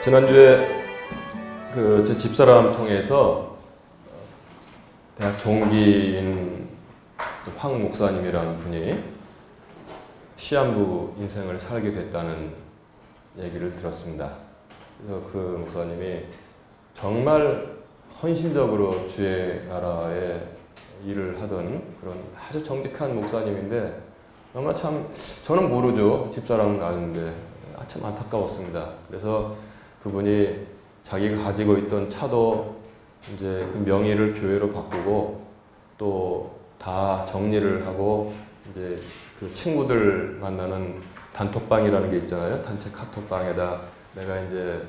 지난주에 제 집사람 통해서 대학 동기인 황 목사님이라는 분이 시한부 인생을 살게 됐다는 얘기를 들었습니다. 그래서 그 목사님이 정말 헌신적으로 주의 나라에 일을 하던 그런 아주 정직한 목사님인데 정말 참 저는 모르죠. 집사람은 아는데 참 안타까웠습니다. 그래서 그분이 자기가 가지고 있던 차도 이제 그 명의를 교회로 바꾸고 또 다 정리를 하고 이제 그 친구들 만나는 단톡방이라는 게 있잖아요. 단체 카톡방에다 내가 이제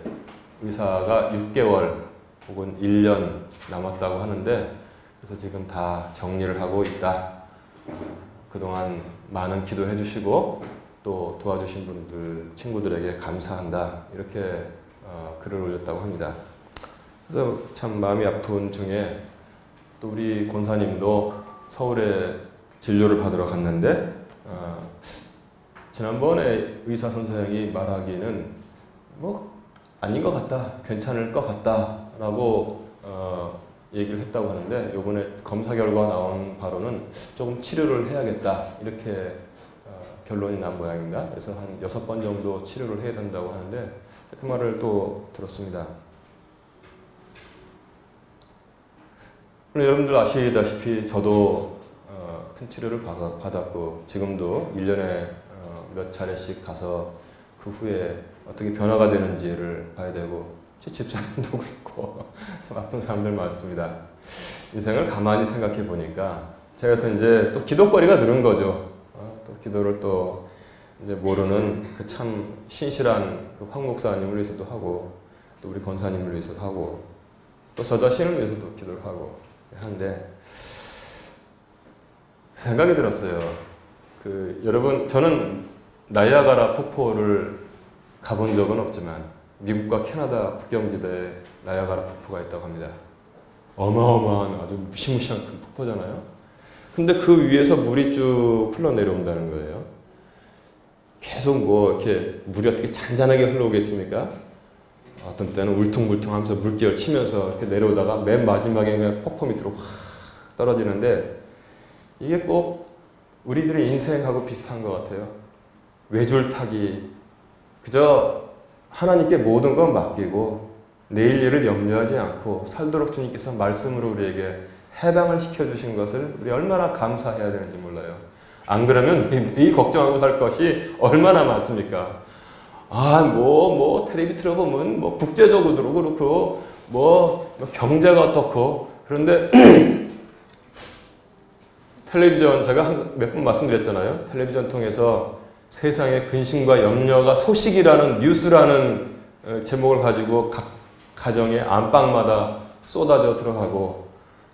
의사가 6개월 혹은 1년 남았다고 하는데 그래서 지금 다 정리를 하고 있다. 그동안 많은 기도해 주시고 또 도와주신 분들, 친구들에게 감사한다. 이렇게 글을 올렸다고 합니다. 그래서 참 마음이 아픈 중에 또 우리 권사님도 서울에 진료를 받으러 갔는데 지난번에 의사 선생이 말하기는 뭐 아닌 것 같다, 괜찮을 것 같다 라고 얘기를 했다고 하는데 이번에 검사 결과 나온 바로는 조금 치료를 해야겠다 이렇게 결론이 난 모양입니다. 그래서 한 6번 정도 치료를 해야 된다고 하는데 그 말을 또 들었습니다. 여러분들 아시다시피 저도 큰 치료를 받았고 지금도 1년에 몇 차례씩 가서 그 후에 어떻게 변화가 되는지를 봐야 되고 제 집사람도 그렇고 참 아픈 사람들 많습니다. 인생을 가만히 생각해 보니까 제가 그래서 이제 또 기도거리가 늘은 거죠. 또 기도를 또 이제 모르는 그 참 신실한 그 황 목사님을 위해서도 하고 또 우리 권사님을 위해서도 하고 또 저 자신을 위해서도 기도를 하고 하는데 생각이 들었어요. 여러분 저는 나이아가라 폭포를 가본 적은 없지만 미국과 캐나다 국경지대에 나이아가라 폭포가 있다고 합니다. 어마어마한 아주 무시무시한 큰 폭포잖아요. 근데 그 위에서 물이 쭉 흘러내려온다는 거예요. 계속 뭐 이렇게 물이 어떻게 잔잔하게 흘러오겠습니까? 어떤 때는 울퉁불퉁하면서 물결 치면서 이렇게 내려오다가 맨 마지막에 그냥 폭포 밑으로 확 떨어지는데 이게 꼭 우리들의 인생하고 비슷한 것 같아요. 외줄타기 그저 하나님께 모든 건 맡기고 내일 일을 염려하지 않고 살도록 주님께서 말씀으로 우리에게 해방을 시켜주신 것을 우리 얼마나 감사해야 되는지 몰라요. 안 그러면 우리 매일 걱정하고 살 것이 얼마나 많습니까? 텔레비 틀어보면 뭐 국제적으로 그렇고 뭐 경제가 어떻고 그런데 텔레비전 제가 몇 번 말씀드렸잖아요. 텔레비전 통해서 세상의 근심과 염려가 소식이라는 뉴스라는 제목을 가지고 각 가정의 안방마다 쏟아져 들어가고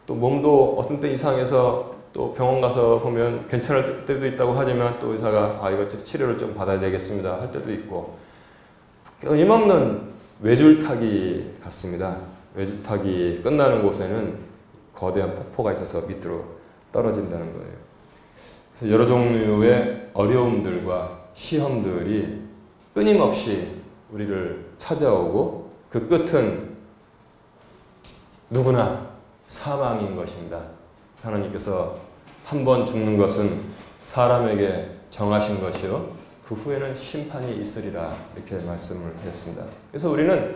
또 몸도 어떤 때 이상해서 또 병원 가서 보면 괜찮을 때도 있다고 하지만 또 의사가 이거 치료를 좀 받아야 되겠습니다 할 때도 있고 끊임없는 외줄타기 같습니다. 외줄타기 끝나는 곳에는 거대한 폭포가 있어서 밑으로 떨어진다는 거예요. 그래서 여러 종류의 어려움들과 시험들이 끊임없이 우리를 찾아오고 그 끝은 누구나 사망인 것입니다. 하나님께서 한 번 죽는 것은 사람에게 정하신 것이요 그 후에는 심판이 있으리라 이렇게 말씀을 하셨습니다. 그래서 우리는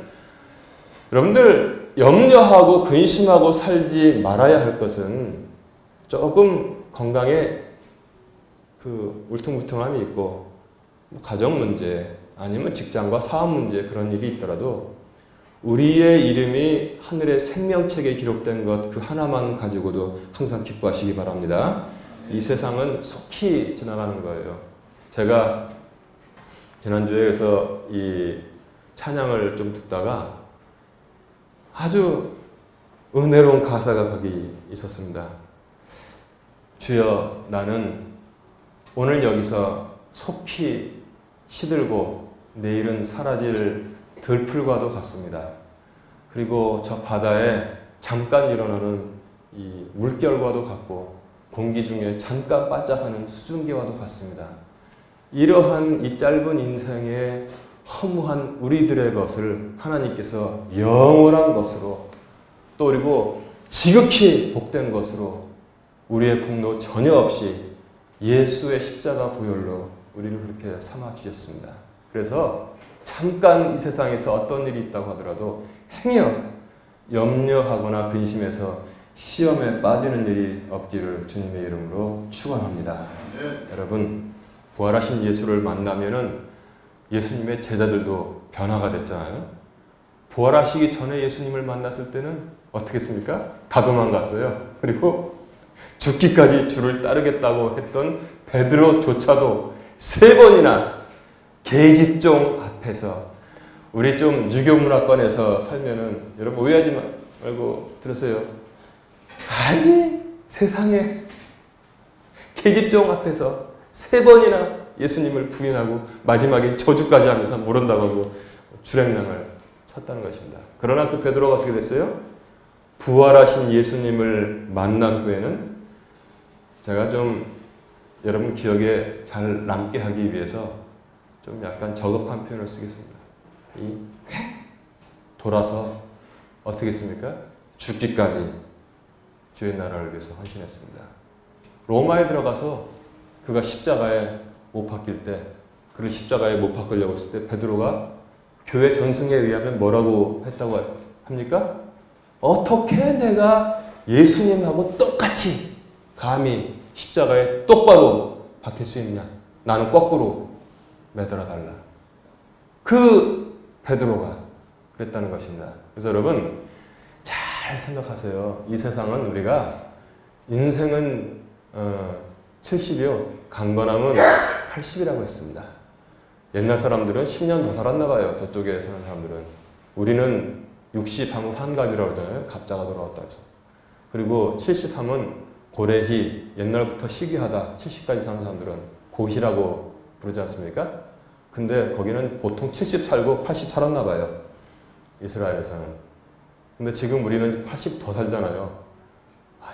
여러분들 염려하고 근심하고 살지 말아야 할 것은 조금 건강에 울퉁불퉁함이 있고 가정 문제 아니면 직장과 사업 문제 그런 일이 있더라도 우리의 이름이 하늘의 생명책에 기록된 것 그 하나만 가지고도 항상 기뻐하시기 바랍니다. 이 세상은 속히 지나가는 거예요. 제가 지난주에 그래서 이 찬양을 좀 듣다가 아주 은혜로운 가사가 거기 있었습니다. 주여 나는 오늘 여기서 속히 시들고 내일은 사라질 들풀과도 같습니다. 그리고 저 바다에 잠깐 일어나는 이 물결과도 같고 공기 중에 잠깐 반짝하는 수증기와도 같습니다. 이러한 이 짧은 인생의 허무한 우리들의 것을 하나님께서 영원한 것으로 또 그리고 지극히 복된 것으로 우리의 공로 전혀 없이 예수의 십자가 보혈로 우리를 그렇게 삼아 주셨습니다. 그래서 잠깐 이 세상에서 어떤 일이 있다고 하더라도 행여 염려하거나 근심해서 시험에 빠지는 일이 없기를 주님의 이름으로 축원합니다. 여러분, 부활하신 예수를 만나면은 예수님의 제자들도 변화가 됐잖아요. 부활하시기 전에 예수님을 만났을 때는 어떻게 했습니까? 다 도망갔어요. 그리고 죽기까지 주를 따르겠다고 했던 베드로조차도 3번이나 계집종 앞에서 우리 좀 유교 문화권에서 살면은 여러분 오해하지 말고 들으세요. 아니 세상에 계집종 앞에서 3번이나 예수님을 부인하고 마지막에 저주까지 하면서 모른다고 하고 주랭랑을 쳤다는 것입니다. 그러나 그 베드로가 어떻게 됐어요? 부활하신 예수님을 만난 후에는 제가 좀 여러분 기억에 잘 남게 하기 위해서 좀 약간 저급한 표현을 쓰겠습니다. 이 돌아서 어떻게 했습니까? 죽기까지 주의 나라를 위해서 헌신했습니다. 로마에 들어가서 그가 십자가에 못 박힐 때, 그를 십자가에 못 박으려고 했을 때 베드로가 교회 전승에 의하면 뭐라고 했다고 합니까? 어떻게 내가 예수님하고 똑같이 감히 십자가에 똑바로 박힐 수 있냐? 나는 거꾸로 매달아 달라. 그 베드로가 그랬다는 것입니다. 그래서 여러분 잘 생각하세요. 이 세상은 우리가 인생은 70이요. 강건함은 80이라고 했습니다. 옛날 사람들은 10년 더 살았나 봐요. 저쪽에 사는 사람들은. 우리는 60하면 환갑이라고 그러잖아요. 갑자가 돌아왔다 해서. 그리고 70하면 고래희, 옛날부터 시기하다 70까지 사는 사람들은 고희라고 부르지 않습니까? 근데 거기는 보통 70 살고 80 살았나 봐요. 이스라엘에서는. 근데 지금 우리는 80 더 살잖아요.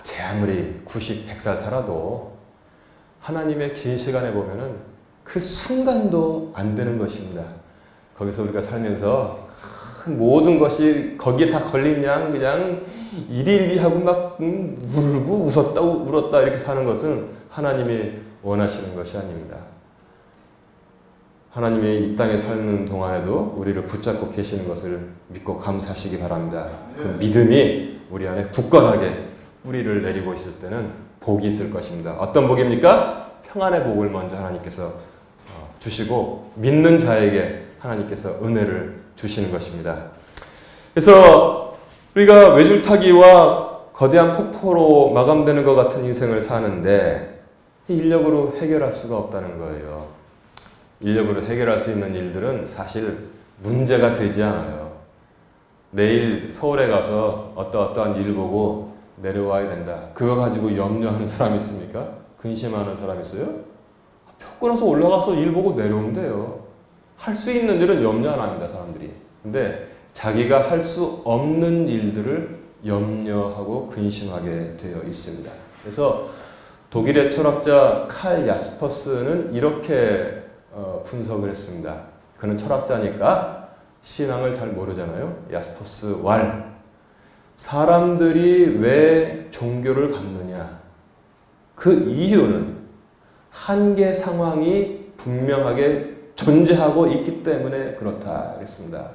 제 아무리 90, 100살 살아도 하나님의 긴 시간에 보면은 그 순간도 안 되는 것입니다. 거기서 우리가 살면서 모든 것이 거기에 다 걸린 양 그냥 일일비하고 막 울고 웃었다 울었다 이렇게 사는 것은 하나님이 원하시는 것이 아닙니다. 하나님이 이 땅에 사는 동안에도 우리를 붙잡고 계시는 것을 믿고 감사하시기 바랍니다. 그 믿음이 우리 안에 굳건하게 뿌리를 내리고 있을 때는 복이 있을 것입니다. 어떤 복입니까? 평안의 복을 먼저 하나님께서 주시고 믿는 자에게 하나님께서 은혜를 주시는 것입니다. 그래서 우리가 외줄타기와 거대한 폭포로 마감되는 것 같은 인생을 사는데 인력으로 해결할 수가 없다는 거예요. 인력으로 해결할 수 있는 일들은 사실 문제가 되지 않아요. 내일 서울에 가서 어떠한 일 보고 내려와야 된다. 그거 가지고 염려하는 사람이 있습니까? 근심하는 사람이 있어요? 표 끊어서 올라가서 일 보고 내려오면 돼요. 할 수 있는 일은 염려 안 합니다, 사람들이. 근데 자기가 할 수 없는 일들을 염려하고 근심하게 되어 있습니다. 그래서 독일의 철학자 칼 야스퍼스는 이렇게 분석을 했습니다. 그는 철학자니까 신앙을 잘 모르잖아요. 야스퍼스 왈. 사람들이 왜 종교를 갖느냐? 그 이유는 한계 상황이 분명하게 존재하고 있기 때문에 그렇다 그랬습니다.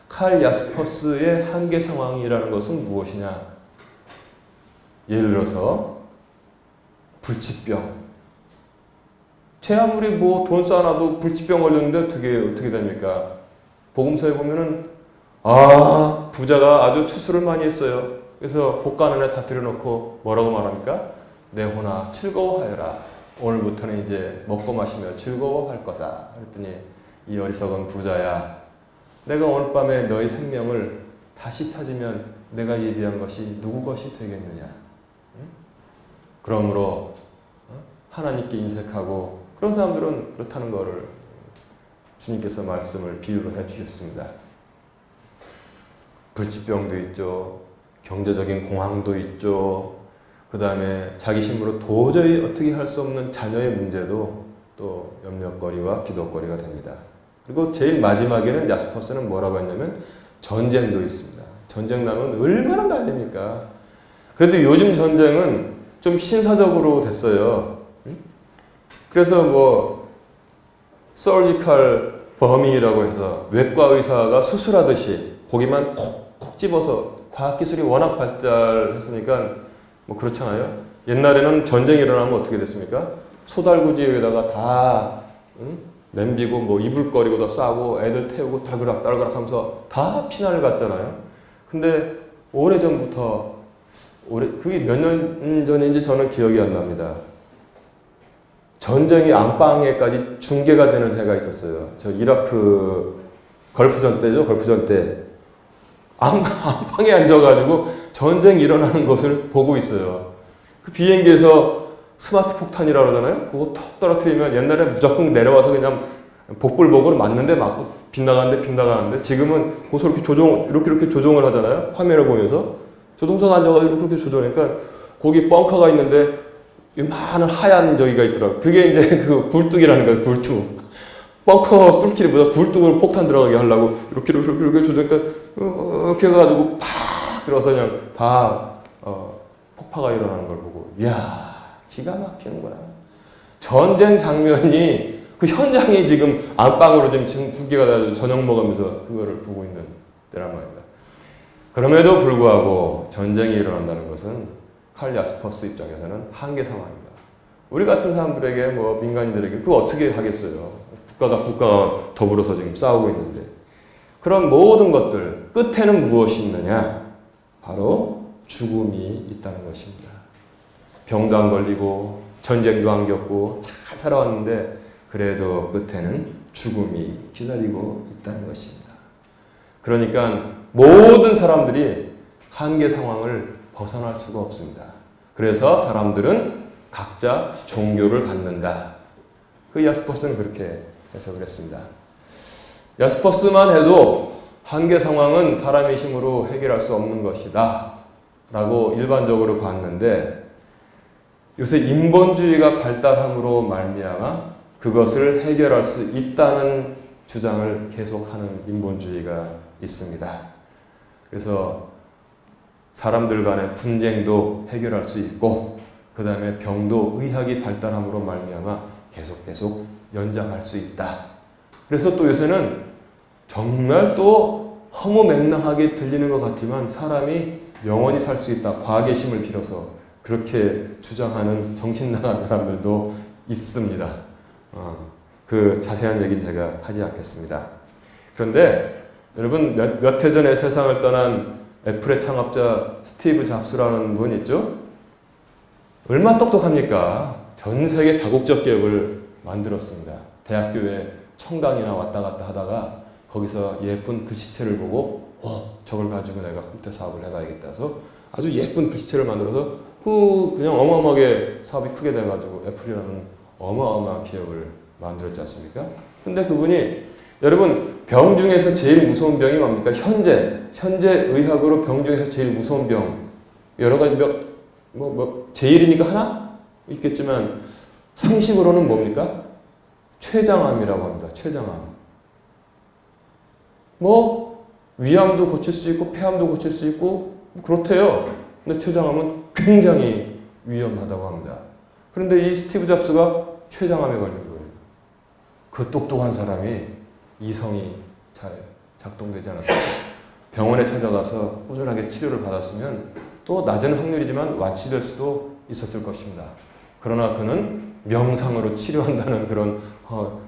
칼 야스퍼스의 한계 상황이라는 것은 무엇이냐? 예를 들어서 불치병. 제 아무리 뭐 돈 쌓아놔도 불치병 걸렸는데 어떻게 됩니까? 복음서에 보면은 부자가 아주 추수를 많이 했어요. 그래서 복간원에 다 들여놓고 뭐라고 말합니까? 내 혼아 즐거워하여라. 오늘부터는 이제 먹고 마시며 즐거워할 거다. 그랬더니 이 어리석은 부자야, 내가 오늘 밤에 너의 생명을 다시 찾으면 내가 예비한 것이 누구 것이 되겠느냐? 응? 그러므로 하나님께 인색하고 그런 사람들은 그렇다는 것을 주님께서 말씀을 비유로 해주셨습니다. 불치병도 있죠. 경제적인 공황도 있죠. 그 다음에 자기 힘으로 도저히 어떻게 할 수 없는 자녀의 문제도 또 염려거리와 기도거리가 됩니다. 그리고 제일 마지막에는 야스퍼스는 뭐라고 했냐면 전쟁도 있습니다. 전쟁 나면 얼마나 난립니까? 그래도 요즘 전쟁은 좀 신사적으로 됐어요. 그래서 뭐 서지컬 범위라고 해서 외과 의사가 수술하듯이 고기만 콕콕 집어서 과학기술이 워낙 발달했으니까 뭐 그렇잖아요. 옛날에는 전쟁이 일어나면 어떻게 됐습니까? 소달구지에다가 다 냄비고 뭐 이불거리고 다 싸고 애들 태우고 달그락 하면서 다 피난을 갔잖아요. 근데 오래전부터 그게 몇 년 전인지 저는 기억이 안 납니다. 전쟁이 안방에까지 중계가 되는 해가 있었어요. 저 이라크 걸프전 때죠. 걸프전 때 안방에 앉아가지고 전쟁이 일어나는 것을 보고 있어요. 그 비행기에서 스마트 폭탄이라고 그러잖아요. 그거 턱 떨어뜨리면 옛날에 무조건 내려와서 그냥 복불복으로 맞는데 맞고 빗나가는데 지금은 고소 이렇게 이렇게 조종을 하잖아요. 화면을 보면서 조종사가 앉아가지고 그렇게 조종하니까 거기 벙커가 있는데 요만한 하얀 저기가 있더라고요. 그게 이제 그 굴뚝이라는 거예요. 굴뚝. 벙커 뚫기보다 굴뚝으로 폭탄 들어가게 하려고 이렇게 조종하니까 이렇게 해가지고 팍 들어서 그냥 다 폭파가 일어나는 걸 보고 이야 기가 막히는구나. 전쟁 장면이 그 현장이 지금 안방으로 지금 두개가 돼가지고 저녁 먹으면서 그거를 보고 있는 때란 말입니다. 그럼에도 불구하고 전쟁이 일어난다는 것은 칼 야스퍼스 입장에서는 한계 상황입니다. 우리 같은 사람들에게 뭐 민간인들에게 그거 어떻게 하겠어요? 국가가 더불어서 지금 싸우고 있는데 그런 모든 것들 끝에는 무엇이 있느냐? 바로 죽음이 있다는 것입니다. 병도 안 걸리고 전쟁도 안 겪고 잘 살아왔는데 그래도 끝에는 죽음이 기다리고 있다는 것입니다. 그러니까 모든 사람들이 한계 상황을 벗어날 수가 없습니다. 그래서 사람들은 각자 종교를 갖는다. 그 야스퍼스는 그렇게 해석을 했습니다. 야스퍼스만 해도 한계 상황은 사람의 힘으로 해결할 수 없는 것이다 라고 일반적으로 봤는데 요새 인본주의가 발달함으로 말미암아 그것을 해결할 수 있다는 주장을 계속하는 인본주의가 있습니다. 그래서 사람들 간의 분쟁도 해결할 수 있고 그 다음에 병도 의학이 발달함으로 말미암아 계속 연장할 수 있다. 그래서 또 요새는 정말 또 허무맹랑하게 들리는 것 같지만 사람이 영원히 살 수 있다. 과학의 힘을 빌어서 그렇게 주장하는 정신나간 사람들도 있습니다. 그 자세한 얘기는 제가 하지 않겠습니다. 그런데 여러분 몇 해 전에 세상을 떠난 애플의 창업자 스티브 잡스라는 분 있죠? 얼마나 똑똑합니까? 전 세계 다국적 기업을 만들었습니다. 대학교에 청강이나 왔다 갔다 하다가 거기서 예쁜 글씨체를 보고 저걸 가지고 내가 컴퓨터 사업을 해봐야겠다 해서 아주 예쁜 글씨체를 만들어서 그냥 어마어마하게 사업이 크게 돼가지고 애플이라는 어마어마한 기업을 만들었지 않습니까? 근데 그분이 여러분 병 중에서 제일 무서운 병이 뭡니까? 현재 의학으로 병 중에서 제일 무서운 병 여러 가지 제일이니까 하나 있겠지만 상식으로는 뭡니까? 췌장암이라고 합니다. 췌장암. 위암도 고칠 수 있고 폐암도 고칠 수 있고 그렇대요. 근데 췌장암은 굉장히 위험하다고 합니다. 그런데 이 스티브 잡스가 췌장암에 걸린 거예요. 그 똑똑한 사람이 이성이 잘 작동되지 않았어요. 병원에 찾아가서 꾸준하게 치료를 받았으면 또 낮은 확률이지만 완치될 수도 있었을 것입니다. 그러나 그는 명상으로 치료한다는 그런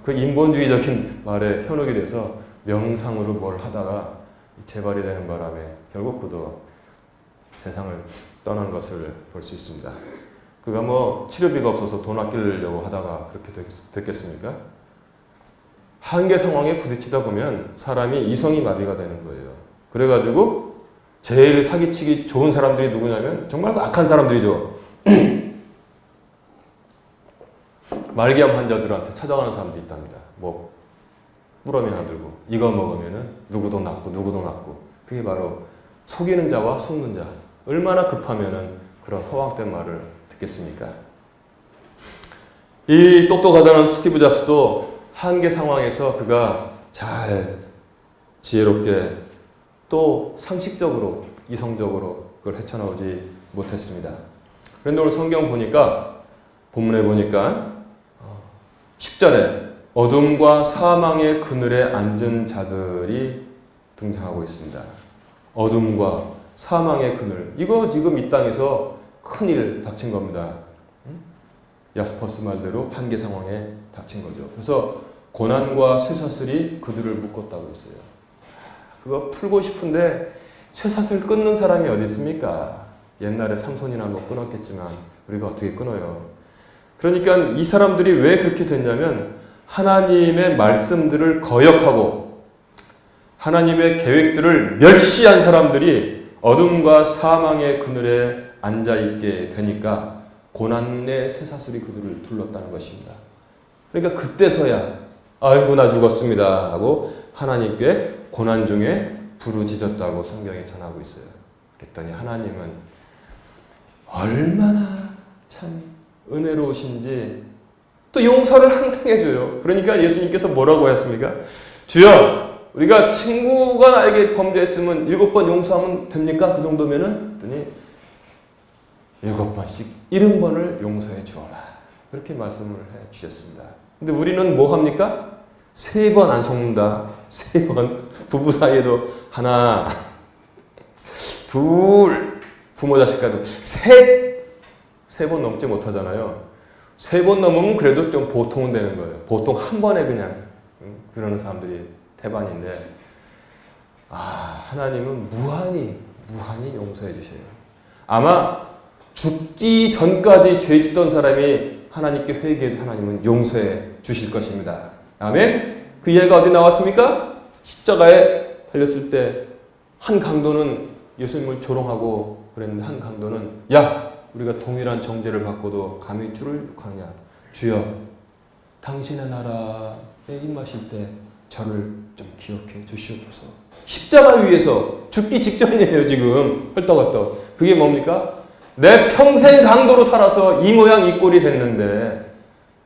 그 인본주의적인 말에 현혹이 돼서 명상으로 뭘 하다가 재발이 되는 바람에 결국 그도 세상을 떠난 것을 볼 수 있습니다. 그가 치료비가 없어서 돈 아끼려고 하다가 그렇게 됐겠습니까? 한계 상황에 부딪히다 보면 사람이 이성이 마비가 되는 거예요. 그래가지고 제일 사기치기 좋은 사람들이 누구냐면 정말 악한 사람들이죠. 말기암 환자들한테 찾아가는 사람들이 있답니다. 꾸러미 하나 들고 이거 먹으면은 누구도 낫고 그게 바로 속이는 자와 속는 자. 얼마나 급하면은 그런 허황된 말을 듣겠습니까? 이 똑똑하다는 스티브 잡스도 한계 상황에서 그가 잘 지혜롭게 또 상식적으로 이성적으로 그걸 헤쳐나오지 못했습니다. 그런데 오늘 성경 보니까 본문에 보니까 10절에 어둠과 사망의 그늘에 앉은 자들이 등장하고 있습니다. 어둠과 사망의 그늘. 이거 지금 이 땅에서 큰일 닥친 겁니다. 야스퍼스 말대로 한계 상황에 닥친 거죠. 그래서 고난과 쇠사슬이 그들을 묶었다고 했어요. 그거 풀고 싶은데 쇠사슬 끊는 사람이 어디 있습니까? 옛날에 삼손이나 뭐 끊었겠지만 우리가 어떻게 끊어요? 그러니까 이 사람들이 왜 그렇게 됐냐면 하나님의 말씀들을 거역하고 하나님의 계획들을 멸시한 사람들이 어둠과 사망의 그늘에 앉아있게 되니까 고난의 쇠사슬이 그들을 둘렀다는 것입니다. 그러니까 그때서야 아이고 나 죽었습니다 하고 하나님께 고난 중에 부르짖었다고 성경에 전하고 있어요. 그랬더니 하나님은 얼마나 참 은혜로우신지 또 용서를 항상 해줘요. 그러니까 예수님께서 뭐라고 했습니까? 주여 우리가 친구가 나에게 범죄했으면 7번 용서하면 됩니까? 그 정도면은 그랬더니 7번씩 70번을 용서해 주어라. 그렇게 말씀을 해 주셨습니다. 근데 우리는 뭐 합니까? 3번 안 속는다. 3번. 부부 사이에도 하나, 둘, 부모 자식과도 셋. 3번 넘지 못하잖아요. 3번 넘으면 그래도 좀 보통은 되는 거예요. 보통 한 번에 그냥 그러는 사람들이 태반인데 하나님은 무한히 용서해 주셔요. 아마 죽기 전까지 죄 짓던 사람이 하나님께 회개해도 하나님은 용서해 주실 것입니다. 아멘? 그 이야기가 어디 나왔습니까? 십자가에 달렸을 때 한 강도는 예수님을 조롱하고 그랬는데 한 강도는 야! 우리가 동일한 정죄를 받고도 감히 주를 욕하냐? 주여 당신의 나라에 임하실 때 저를 좀 기억해 주시옵소서. 십자가 위에서 죽기 직전이에요. 지금 헐떡헐떡. 그게 뭡니까? 내 평생 강도로 살아서 이 모양 이 꼴이 됐는데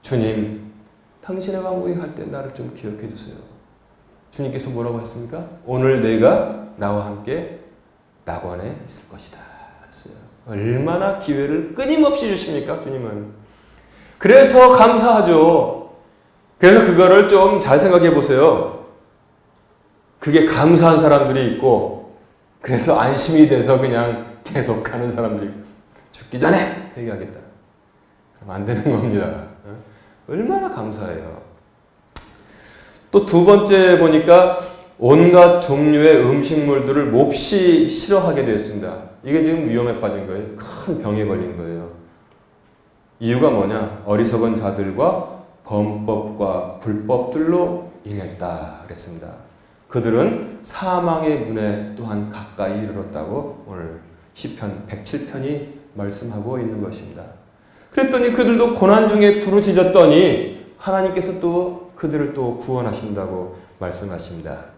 주님 당신의 왕국에 갈 때 나를 좀 기억해 주세요. 주님께서 뭐라고 했습니까? 오늘 내가 나와 함께 낙원에 있을 것이다 했어요. 얼마나 기회를 끊임없이 주십니까? 주님은. 그래서 감사하죠. 그래서 그거를 좀 잘 생각해 보세요. 그게 감사한 사람들이 있고 그래서 안심이 돼서 그냥 계속 가는 사람들이 죽기 전에 회개하겠다. 그럼 안 되는 겁니다. 얼마나 감사해요. 또 두 번째 보니까 온갖 종류의 음식물들을 몹시 싫어하게 되었습니다. 이게 지금 위험에 빠진 거예요. 큰 병에 걸린 거예요. 이유가 뭐냐? 어리석은 자들과 범법과 불법들로 인했다 그랬습니다. 그들은 사망의 문에 또한 가까이 이르렀다고 오늘 시편 107편이 말씀하고 있는 것입니다. 그랬더니 그들도 고난 중에 부르짖었더니 하나님께서 또 그들을 또 구원하신다고 말씀하십니다.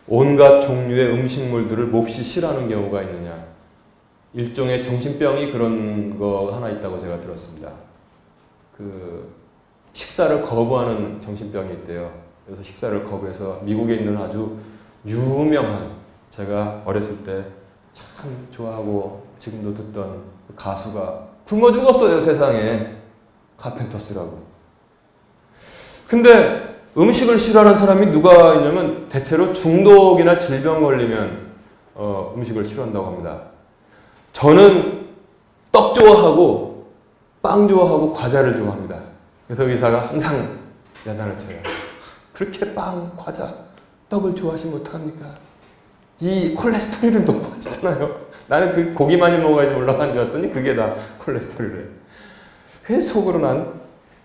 온갖 종류의 음식물들을 몹시 싫어하는 경우가 있느냐? 일종의 정신병이 그런 거 하나 있다고 제가 들었습니다. 그 식사를 거부하는 정신병이 있대요. 그래서 식사를 거부해서 미국에 있는 아주 유명한 제가 어렸을 때 참 좋아하고 지금도 듣던 가수가 굶어 죽었어요, 세상에. 카펜터스라고. 근데 음식을 싫어하는 사람이 누가 있냐면 대체로 중독이나 질병 걸리면 음식을 싫어한다고 합니다. 저는 떡 좋아하고 빵 좋아하고 과자를 좋아합니다. 그래서 의사가 항상 야단을 쳐요. 그렇게 빵, 과자, 떡을 좋아하시면 어떡합니까? 이 콜레스테롤이 높아지잖아요. 나는 그 고기 많이 먹어야지 올라간 줄 알았더니 그게 다 콜레스테롤이래. 그래서 속으로 난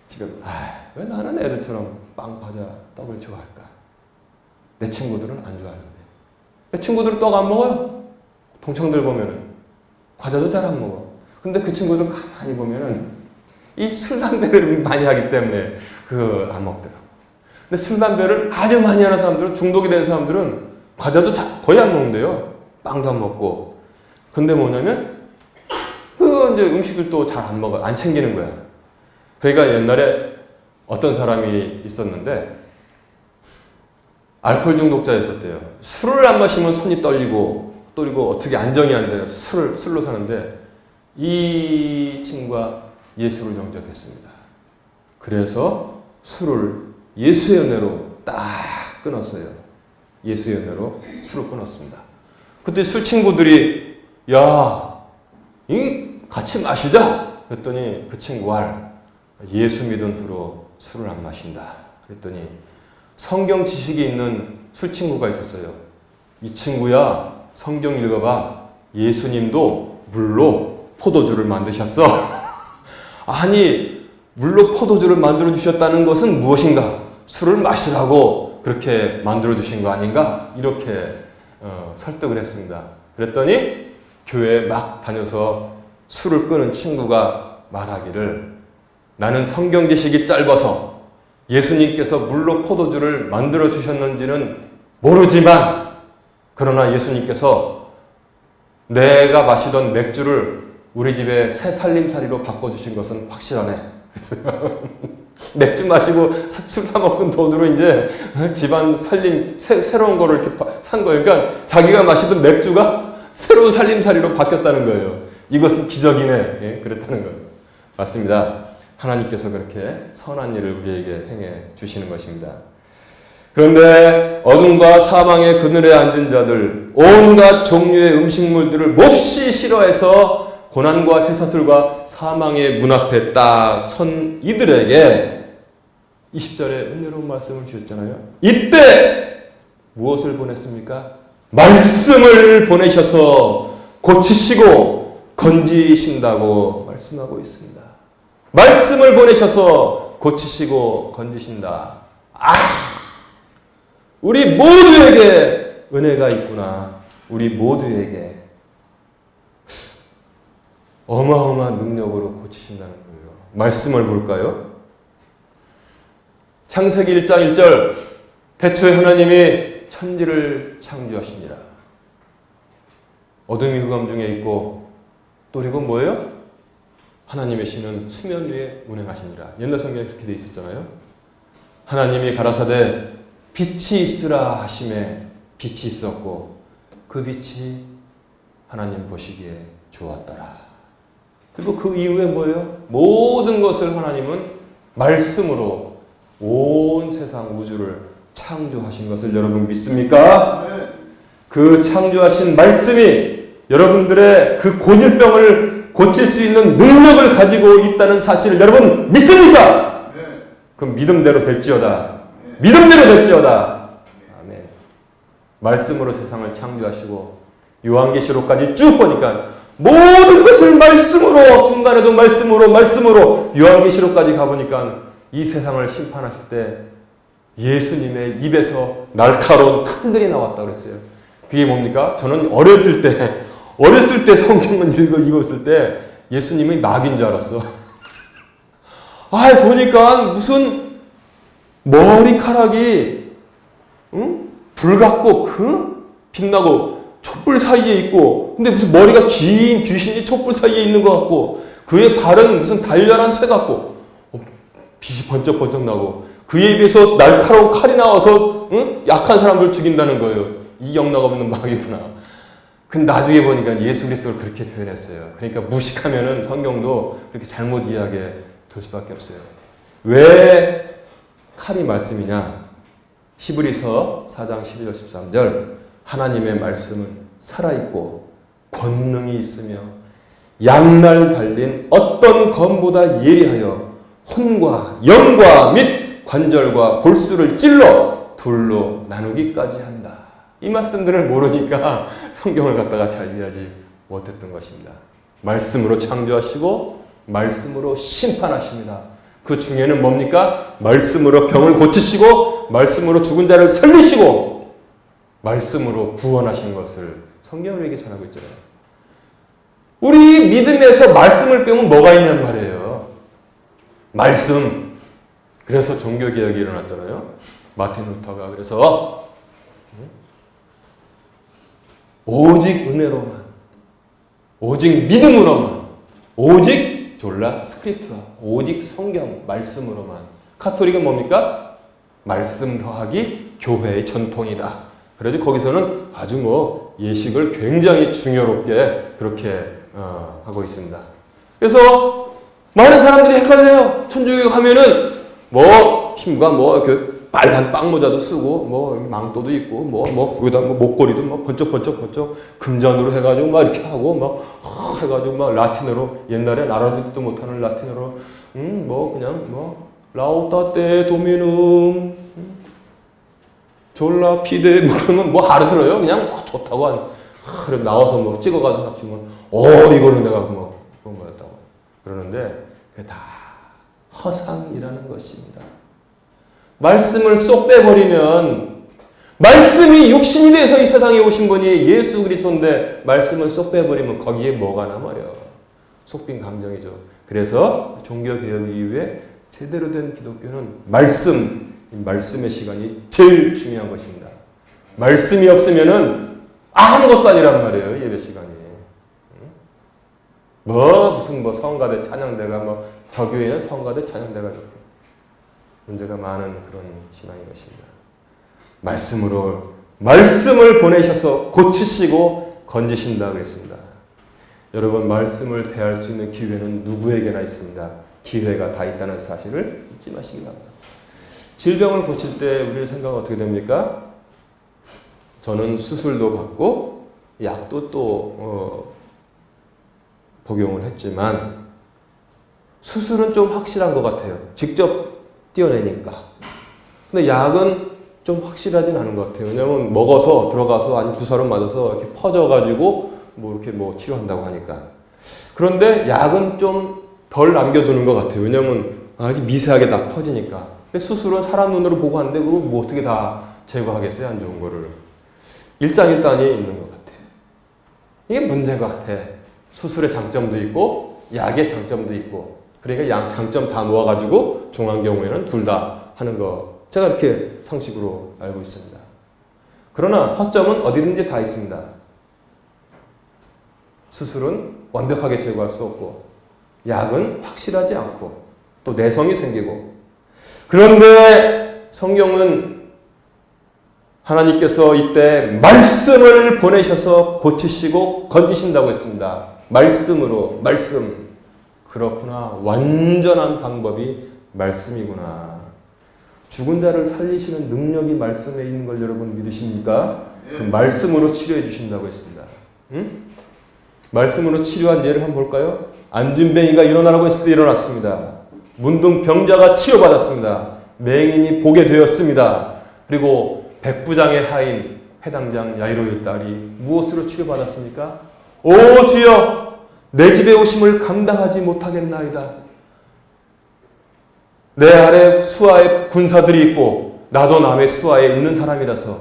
지금 왜 나는 애들처럼 빵, 과자, 떡을 좋아할까? 내 친구들은 안 좋아하는데. 내 친구들은 떡 안 먹어요. 동창들 보면은 과자도 잘 안 먹어. 근데 그 친구들 가만히 보면은 이 술, 담배를 많이 하기 때문에 그거 안 먹더라고. 근데 술, 담배를 아주 많이 하는 사람들은, 중독이 된 사람들은 과자도 거의 안 먹는데요. 빵도 안 먹고. 근데 뭐냐면 그 이제 음식을 잘 안 먹어. 안 챙기는 거야. 그러니까 옛날에 어떤 사람이 있었는데 알코올 중독자였었대요. 술을 안 마시면 손이 떨리고 어떻게 안정이 안 되는 술로 사는데 이 친구가 예수를 영접했습니다. 그래서 술을 예수의 은혜로 딱 끊었어요. 예수의 은혜로 술을 끊었습니다. 그때 술 친구들이 야, 같이 마시자. 그랬더니 그 친구가 예수 믿은 후로 술을 안 마신다. 그랬더니 성경 지식이 있는 술 친구가 있었어요. 이 친구야, 성경 읽어봐. 예수님도 물로 포도주를 만드셨어. 아니, 물로 포도주를 만들어 주셨다는 것은 무엇인가? 술을 마시라고 그렇게 만들어 주신 거 아닌가? 이렇게 설득을 했습니다. 그랬더니 교회에 막 다녀서 술을 끊은 친구가 말하기를 나는 성경 지식이 짧아서 예수님께서 물로 포도주를 만들어 주셨는지는 모르지만 그러나 예수님께서 내가 마시던 맥주를 우리 집에 새 살림살이로 바꿔주신 것은 확실하네. 그래서 맥주 마시고 술 사 먹던 돈으로 이제 집안 살림 새로운 거를 이렇게 산 거예요. 그러니까 자기가 마시던 맥주가 새로운 살림살이로 바뀌었다는 거예요. 이것은 기적이네. 예, 그랬다는 거예요. 맞습니다. 하나님께서 그렇게 선한 일을 우리에게 행해 주시는 것입니다. 그런데 어둠과 사망의 그늘에 앉은 자들, 온갖 종류의 음식물들을 몹시 싫어해서 고난과 쇠사슬과 사망의 문 앞에 딱 선 이들에게 20절에 은혜로운 말씀을 주셨잖아요. 이때 무엇을 보냈습니까? 말씀을 보내셔서 고치시고 건지신다고 말씀하고 있습니다. 말씀을 보내셔서 고치시고 건지신다. 우리 모두에게 은혜가 있구나. 우리 모두에게 어마어마한 능력으로 고치신다는 거예요. 말씀을 볼까요? 창세기 1장 1절 태초에 하나님이 천지를 창조하시니라. 어둠이 흑암 중에 있고 또 그리고 뭐예요? 하나님의 신은 수면 위에 운행하시니라. 옛날 성경에 그렇게 돼 있었잖아요. 하나님이 가라사대 빛이 있으라 하심에 빛이 있었고 그 빛이 하나님 보시기에 좋았더라. 그리고 그 이후에 뭐예요? 모든 것을 하나님은 말씀으로 온 세상 우주를 창조하신 것을 여러분 믿습니까? 네. 그 창조하신 말씀이 여러분들의 그 고질병을 고칠 수 있는 능력을 가지고 있다는 사실을 여러분 믿습니까? 네. 그럼 믿음대로 될지어다. 네. 믿음대로 될지어다. 아멘. 말씀으로 세상을 창조하시고 요한계시록까지 쭉 보니까 모든 것을 말씀으로, 중간에도 말씀으로 요한계시록까지 가보니까 이 세상을 심판하실 때 예수님의 입에서 날카로운 칼들이 나왔다고 그랬어요. 그게 뭡니까? 저는 어렸을 때 성경만 읽었을 때 예수님이 낙인 줄 알았어. 보니까 무슨 머리카락이 불 같고 빛나고 촛불 사이에 있고, 근데 무슨 머리가 긴 귀신이 촛불 사이에 있는 것 같고, 그의 발은 무슨 달렬한 쇠 같고, 빛이 번쩍번쩍 나고, 그의 입에서 날카로운 칼이 나와서 약한 사람들 죽인다는 거예요. 이 영락 없는 마귀구나. 근데 나중에 보니까 예수 그리스도를 그렇게 표현했어요. 그러니까 무식하면은 성경도 그렇게 잘못 이해하게 될 수밖에 없어요. 왜 칼이 말씀이냐? 히브리서 4장 12절 13절 하나님의 말씀은 살아있고 권능이 있으며 양날 달린 어떤 검보다 예리하여 혼과 영과 및 관절과 골수를 찔러 둘로 나누기까지 한다. 이 말씀들을 모르니까 성경을 갖다가 잘 이해하지 못했던 것입니다. 말씀으로 창조하시고 말씀으로 심판하십니다. 그 중에는 뭡니까? 말씀으로 병을 고치시고 말씀으로 죽은 자를 살리시고 말씀으로 구원하신 것을 성경으로 얘기 잘하고 있잖아요. 우리 믿음에서 말씀을 빼면 뭐가 있냔 말이에요. 말씀. 그래서 종교개혁이 일어났잖아요. 마틴 루터가 그래서 오직 은혜로만, 오직 믿음으로만, 오직 졸라 스크립트라, 오직 성경 말씀으로만. 카톨릭은 뭡니까? 말씀 더하기 교회의 전통이다. 그래서 거기서는 아주 뭐 예식을 굉장히 중요롭게 그렇게 하고 있습니다. 그래서 많은 사람들이 헷갈려요. 천주교 가면은 뭐 힘과 뭐 그 빨간 빵모자도 쓰고 뭐 망토도 있고 뭐 여기다 뭐 목걸이도 뭐 번쩍 금전으로 해가지고 막 이렇게 하고 막 해가지고 막 라틴어로 옛날에 알아듣지도 못하는 라틴어로 뭐 그냥 뭐 라우타테 도미눔 졸라 피데 뭐 그러면 뭐 알아들어요. 그냥 좋다고 그래 나와서 뭐 찍어가지고 막 주면 이걸로 내가 뭐 그건 뭐였다고 그러는데 그게 다 허상이라는 것입니다. 말씀을 쏙 빼버리면 말씀이 육신이 돼서 이 세상에 오신 분이 예수 그리스도인데 말씀을 쏙 빼버리면 거기에 뭐가 남아요? 속빈 감정이죠. 그래서 종교개혁 이후에 제대로 된 기독교는 말씀의 시간이 제일 중요한 것입니다. 말씀이 없으면은 아무것도 아니란 말이에요. 예배 시간이. 무슨 성가대 찬양대가 저 교회는 성가대 찬양대가 이렇게 문제가 많은 그런 신앙인 것입니다. 말씀을 보내셔서 고치시고 건지신다 그랬습니다. 여러분 말씀을 대할 수 있는 기회는 누구에게나 있습니다. 기회가 다 있다는 사실을 잊지 마시기 바랍니다. 질병을 고칠 때 우리의 생각은 어떻게 됩니까? 저는 수술도 받고 약도 또 복용을 했지만 수술은 좀 확실한 것 같아요. 직접 띄어내니까. 근데 약은 좀 확실하진 않은 것 같아요. 왜냐면 먹어서 들어가서 아니 주사를 맞아서 이렇게 퍼져가지고 이렇게 치료한다고 하니까. 그런데 약은 좀 덜 남겨두는 것 같아요. 왜냐면 아주 미세하게 다 퍼지니까. 근데 수술은 사람 눈으로 보고 하는데 그거 뭐 어떻게 다 제거하겠어요? 안 좋은 거를. 일장일단이 있는 것 같아요. 이게 문제가 같아. 수술의 장점도 있고 약의 장점도 있고 그러니까 장점 다 모아가지고 중요한 경우에는 둘 다 하는 거 제가 이렇게 상식으로 알고 있습니다. 그러나 허점은 어디든지 다 있습니다. 수술은 완벽하게 제거할 수 없고 약은 확실하지 않고 또 내성이 생기고 그런데 성경은 하나님께서 이때 말씀을 보내셔서 고치시고 건지신다고 했습니다. 말씀으로 말씀. 그렇구나. 완전한 방법이 말씀이구나. 죽은 자를 살리시는 능력이 말씀에 있는 걸 여러분 믿으십니까? 그 말씀으로 치료해 주신다고 했습니다. 응? 말씀으로 치료한 예를 한번 볼까요? 안진뱅이가 일어나라고 했을 때 일어났습니다. 문둥병자가 치료받았습니다. 맹인이 보게 되었습니다. 그리고 백부장의 하인 해당장 야이로의 딸이 무엇으로 치료받았습니까? 오 주여 내 집에 오심을 감당하지 못하겠나이다. 내 아래 수하에 군사들이 있고 나도 남의 수하에 있는 사람이라서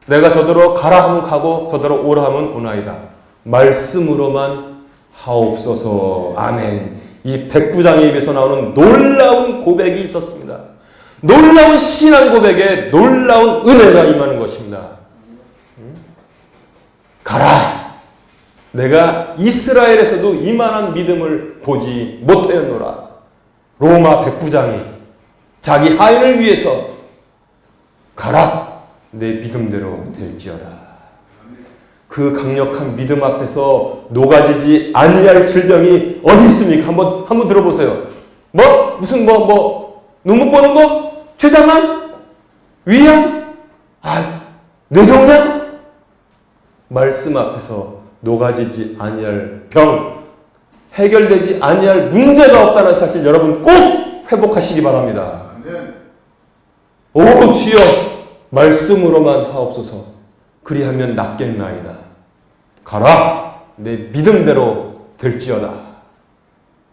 내가 저더러 가라 하면 가고 저더러 오라 하면 오나이다. 말씀으로만 하옵소서. 아멘. 이 백부장의 입에서 나오는 놀라운 고백이 있었습니다. 놀라운 신앙 고백에 놀라운 은혜가 임하는 것입니다. 가라. 내가 이스라엘에서도 이만한 믿음을 보지 못하였노라. 로마 백부장이 자기 하인을 위해서 가라. 내 믿음대로 될지어다. 그 강력한 믿음 앞에서 녹아지지 아니할 질병이 어디 있습니까? 한번 들어보세요. 무슨 눈 못 보는 거? 췌장암? 위암? 뇌종양? 말씀 앞에서 녹아지지 아니할 병, 해결되지 아니할 문제가 없다는 사실 여러분 꼭 회복하시기 바랍니다. 오 주여 말씀으로만 하옵소서. 그리하면 낫겠나이다. 가라. 내 믿음대로 될지어다.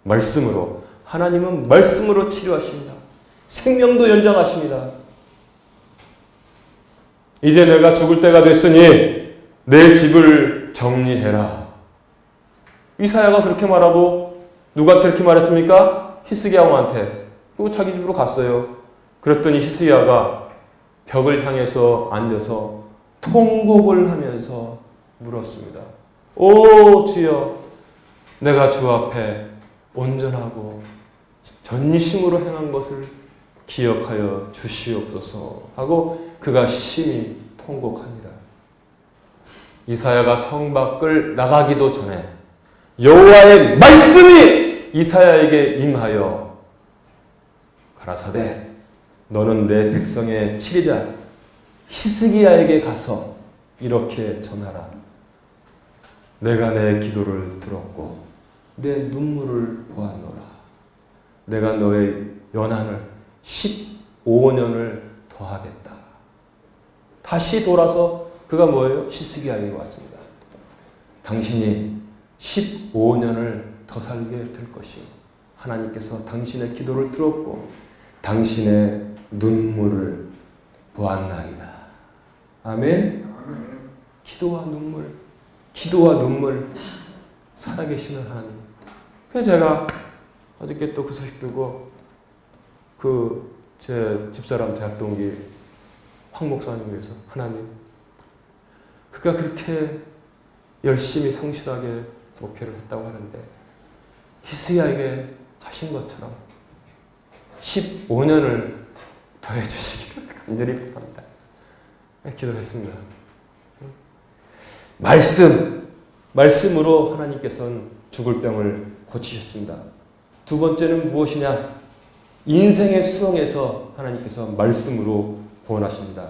말씀으로. 하나님은 말씀으로 치료하십니다. 생명도 연장하십니다. 이제 내가 죽을 때가 됐으니 내 집을 정리해라. 이사야가 그렇게 말하고 누구한테 이렇게 말했습니까? 히스기야 왕한테. 그리고 자기 집으로 갔어요. 그랬더니 히스기야가 벽을 향해서 앉아서 통곡을 하면서 물었습니다. 오 주여 내가 주 앞에 온전하고 전심으로 행한 것을 기억하여 주시옵소서 하고 그가 심히 통곡하니라. 이사야가 성 밖을 나가기도 전에 여호와의 말씀이 이사야에게 임하여 가라사대 너는 내 백성의 치리자 히스기야에게 가서 이렇게 전하라. 내가 내 기도를 들었고 내 눈물을 보았노라. 내가 너의 연한을 15년을 더하겠다. 다시 돌아서 그가 뭐예요? 히스기야에게 왔습니다. 당신이 15년을 더 살게 될 것이요. 하나님께서 당신의 기도를 들었고 당신의 눈물을 보았나이다. 아멘. 기도와 눈물, 살아계시는 하나님. 그래서 제가 어저께 또 그 소식 듣고 제 집사람 대학 동기 황 목사님 위해서 하나님, 그가 그렇게 열심히 성실하게 목회를 했다고 하는데 히스기야에게 하신 것처럼 15년을 더해 주시기를 간절히 바랍니다. 기도했습니다. 말씀으로 하나님께서는 죽을 병을 고치셨습니다. 두 번째는 무엇이냐? 인생의 수렁에서 하나님께서 말씀으로 구원하십니다.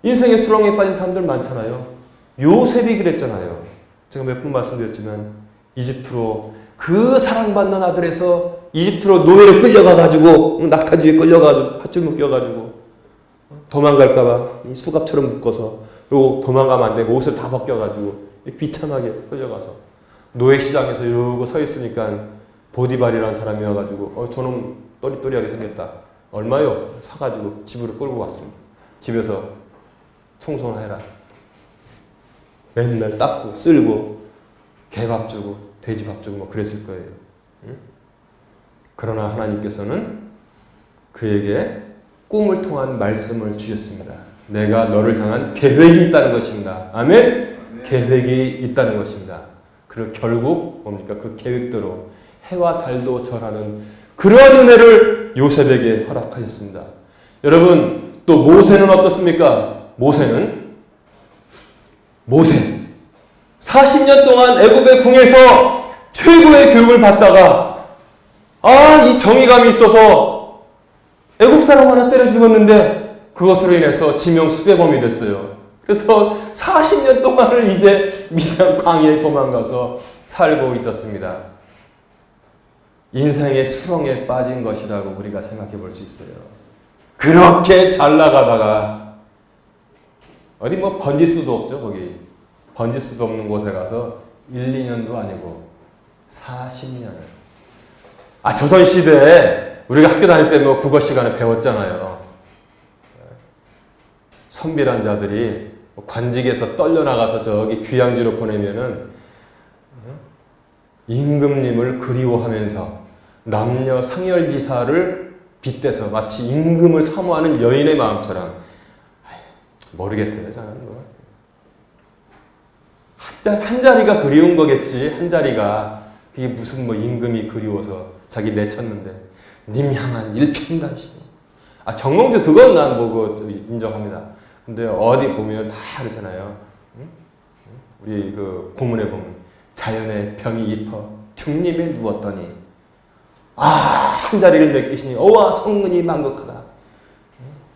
인생의 수렁에 빠진 사람들 많잖아요. 요셉이 그랬잖아요. 제가 몇 번 말씀드렸지만 이집트로 그 사랑받는 아들에서 이집트로 노예로 끌려가가지고 낙타주에 끌려가지고 밧줄 묶여가지고 도망갈까봐 이 수갑처럼 묶어서 그리고 도망가면 안 되고 옷을 다 벗겨가지고 비참하게 끌려가서 노예시장에서 이러고 서 있으니까 보디발이라는 사람이 와가지고 저놈 또리또리하게 생겼다. 얼마요? 사가지고 집으로 끌고 왔습니다. 집에서 청소나 해라. 맨날 닦고 쓸고 개밥 주고 돼지밥 주고 뭐 그랬을 거예요. 응? 그러나 하나님께서는 그에게 꿈을 통한 말씀을 주셨습니다. 내가 너를 향한 계획이 있다는 것입니다. 아멘? 계획이 있다는 것입니다. 그리고 결국 뭡니까? 그 계획대로 해와 달도 절하는 그러한 은혜를 요셉에게 허락하셨습니다. 여러분, 또 모세는 어떻습니까? 모세 40년 동안 애굽의 궁에서 최고의 교육을 받다가 이 정의감이 있어서 애굽 사람 하나 때려 죽었는데 그것으로 인해서 지명 수배범이 됐어요. 그래서 40년 동안을 이제 미디안 광야에 도망가서 살고 있었습니다. 인생의 수렁에 빠진 것이라고 우리가 생각해 볼 수 있어요. 그렇게 잘 나가다가 어디 뭐 번지수도 없죠. 거기 번지수도 없는 곳에 가서 1, 2년도 아니고 40년을 조선시대에 우리가 학교 다닐 때 뭐 국어 시간에 배웠잖아요. 선비란 자들이 관직에서 떨려나가서 저기 귀양지로 보내면은 임금님을 그리워하면서 남녀 상열지사를 빗대서 마치 임금을 사모하는 여인의 마음처럼 모르겠어요. 저는 뭐. 한 자리가 그리운 거겠지. 한 자리가 그게 무슨 뭐 임금이 그리워서 자기 내쳤는데 님 향한 일편단심. 정몽주 그건 난 뭐 인정합니다. 근데 어디 보면 다 그렇잖아요. 우리 그 고문에 보면 자연의 병이 입어 중림에 누웠더니 한 자리를 맡기시니 어와 성문이 만극하다.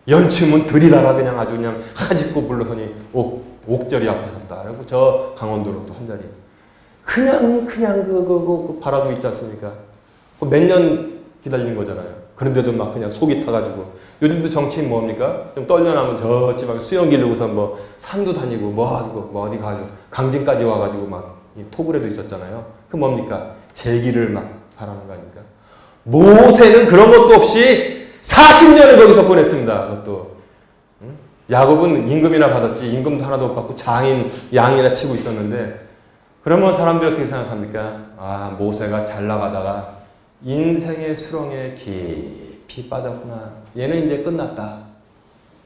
연침은 들이라라 그냥 아주 그냥 하짓고 물러서니 옥절이 앞에 섰다. 그리고 저 강원도로 또 한 자리. 그냥 그 바라고 있지 않습니까? 몇 년 기다리는 거잖아요. 그런데도 막 그냥 속이 타가지고 요즘도 정치인 뭡니까? 좀 떨려나면 저 지방에 수영 기르고서 뭐 산도 다니고 뭐 하고 뭐 어디 가고 강진까지 와가지고 막 토굴에도 있었잖아요. 그 뭡니까? 제기를 막 바라는 거 아닙니까? 모세는 그런 것도 없이 40년을 거기서 보냈습니다. 그것도 야곱은 임금이나 받았지 임금도 하나도 못 받고 장인 양이나 치고 있었는데 그러면 사람들이 어떻게 생각합니까? 모세가 잘 나가다가 인생의 수렁에 깊이 빠졌구나. 얘는 이제 끝났다.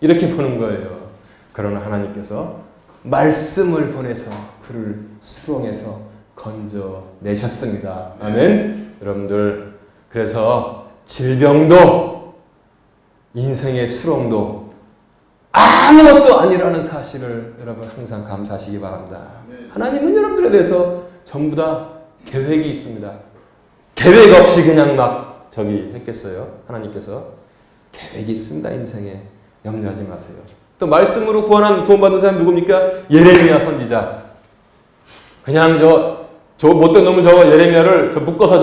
이렇게 보는 거예요. 그러나 하나님께서 말씀을 보내서 그를 수렁에서 건져내셨습니다. 아멘. 여러분들, 그래서 질병도 인생의 수렁도 아무것도 아니라는 사실을 여러분 항상 감사하시기 바랍니다. 하나님은 여러분들에 대해서 전부 다 계획이 있습니다. 계획 없이 그냥 막 했겠어요? 하나님께서 계획이 있습니다. 인생에 염려하지 마세요. 또 말씀으로 구원받은 사람이 누굽니까? 예레미야 선지자. 그냥 저 못된 놈은 예레미야를 묶어서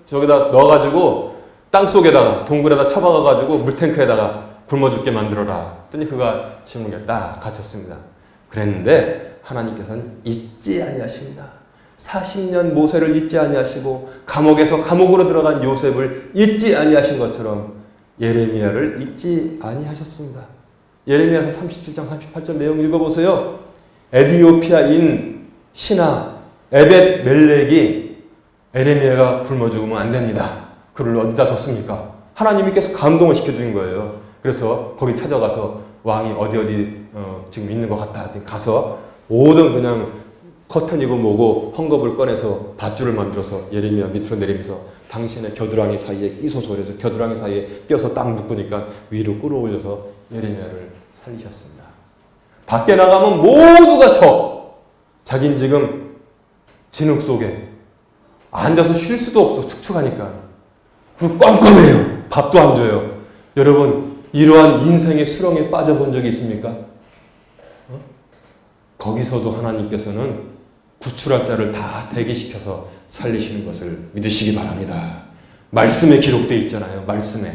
저기다 넣어가지고 땅속에다가 동굴에다 쳐박아가지고 물탱크에다가 굶어 죽게 만들어라. 했더니 그가 지문에 딱 갇혔습니다. 그랬는데 하나님께서는 잊지 아니하십니다. 40년 모세를 잊지 아니하시고 감옥에서 감옥으로 들어간 요셉을 잊지 아니하신 것처럼 예레미야를 잊지 아니하셨습니다. 예레미야서 37장 38절 내용 읽어보세요. 에디오피아인 신하 에벳 멜렉이 예레미야가 굶어 죽으면 안 됩니다. 그를 어디다 뒀습니까? 하나님이 계속 감동을 시켜주는 거예요. 그래서 거기 찾아가서 왕이 어디 지금 있는 것 같다. 가서 모든 그냥 커튼이고 뭐고 헝겊을 꺼내서 밧줄을 만들어서 예레미야 밑으로 내리면서 당신의 겨드랑이 사이에 끼소서 그래서 겨드랑이 사이에 껴서 딱 묶으니까 위로 끌어올려서 예레미야를 살리셨습니다. 밖에 나가면 모두가 자긴 지금 진흙 속에 앉아서 쉴 수도 없어. 축축하니까. 그 껌껌해요. 밥도 안 줘요. 여러분 이러한 인생의 수렁에 빠져본 적이 있습니까? 거기서도 하나님께서는 구출할 자를 다 대기시켜서 살리시는 것을 믿으시기 바랍니다. 말씀에 기록되어 있잖아요. 말씀에.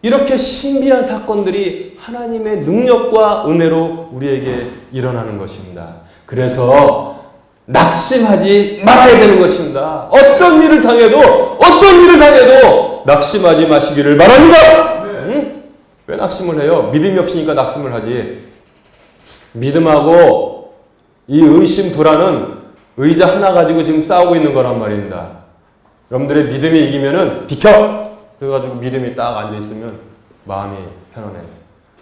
이렇게 신비한 사건들이 하나님의 능력과 은혜로 우리에게 일어나는 것입니다. 그래서 낙심하지 말아야 되는 것입니다. 어떤 일을 당해도 낙심하지 마시기를 바랍니다. 왜 낙심을 해요? 믿음이 없으니까 낙심을 하지. 믿음하고 이 의심 불안은 의자 하나 가지고 지금 싸우고 있는 거란 말입니다. 여러분들의 믿음이 이기면은 비켜! 그래가지고 믿음이 딱 앉아있으면 마음이 편안해요.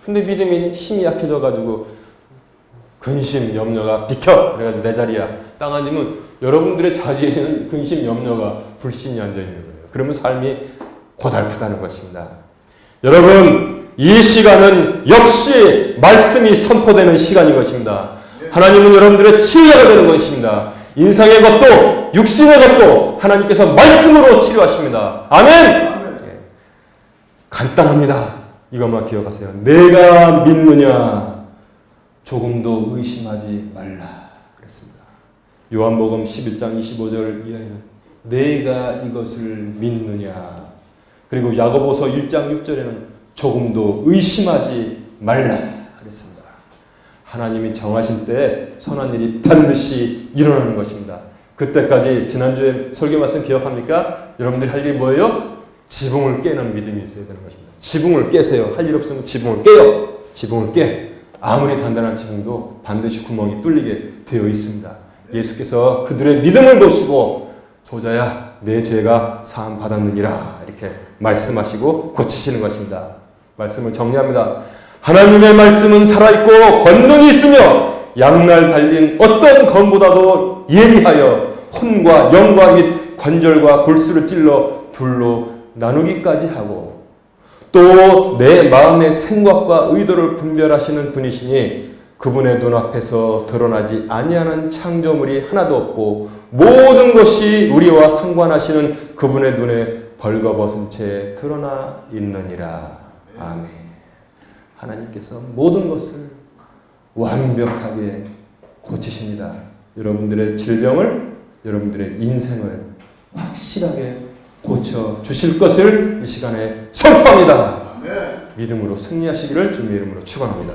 근데 믿음이 힘이 약해져가지고 근심, 염려가 비켜! 그래가지고 내 자리야. 딱 앉으면 여러분들의 자리에는 근심, 염려가 불신이 앉아있는 거예요. 그러면 삶이 고달프다는 것입니다. 여러분, 이 시간은 역시 말씀이 선포되는 시간인 것입니다. 하나님은 여러분들의 치유가 되는 것입니다. 인상의 것도 육신의 것도 하나님께서 말씀으로 치료하십니다. 아멘! 네. 간단합니다. 이것만 기억하세요. 내가 믿느냐 조금도 의심하지 말라 그랬습니다. 요한복음 11장 25절 이하에는 내가 이것을 믿느냐, 그리고 야고보서 1장 6절에는 조금도 의심하지 말라 그랬습니다. 하나님이 정하신 때에 선한 일이 반드시 일어나는 것입니다. 그때까지 지난주에 설교 말씀 기억합니까? 여러분들이 할 일이 뭐예요? 지붕을 깨는 믿음이 있어야 되는 것입니다. 지붕을 깨세요. 할 일 없으면 지붕을 깨요. 지붕을 깨. 아무리 단단한 지붕도 반드시 구멍이 뚫리게 되어 있습니다. 예수께서 그들의 믿음을 보시고 조자야 내 죄가 사함 받았느니라 이렇게 말씀하시고 고치시는 것입니다. 말씀을 정리합니다. 하나님의 말씀은 살아있고 권능이 있으며 양날 달린 어떤 검보다도 예리하여 혼과 영과 및 관절과 골수를 찔러 둘로 나누기까지 하고 또 내 마음의 생각과 의도를 분별하시는 분이시니 그분의 눈앞에서 드러나지 아니하는 창조물이 하나도 없고 모든 것이 우리와 상관하시는 그분의 눈에 벌거벗은 채 드러나 있느니라. 아멘. 하나님께서 모든 것을 완벽하게 고치십니다. 여러분들의 질병을, 여러분들의 인생을 확실하게 고쳐주실 것을 이 시간에 선포합니다. 믿음으로 승리하시기를 주님의 이름으로 축원합니다.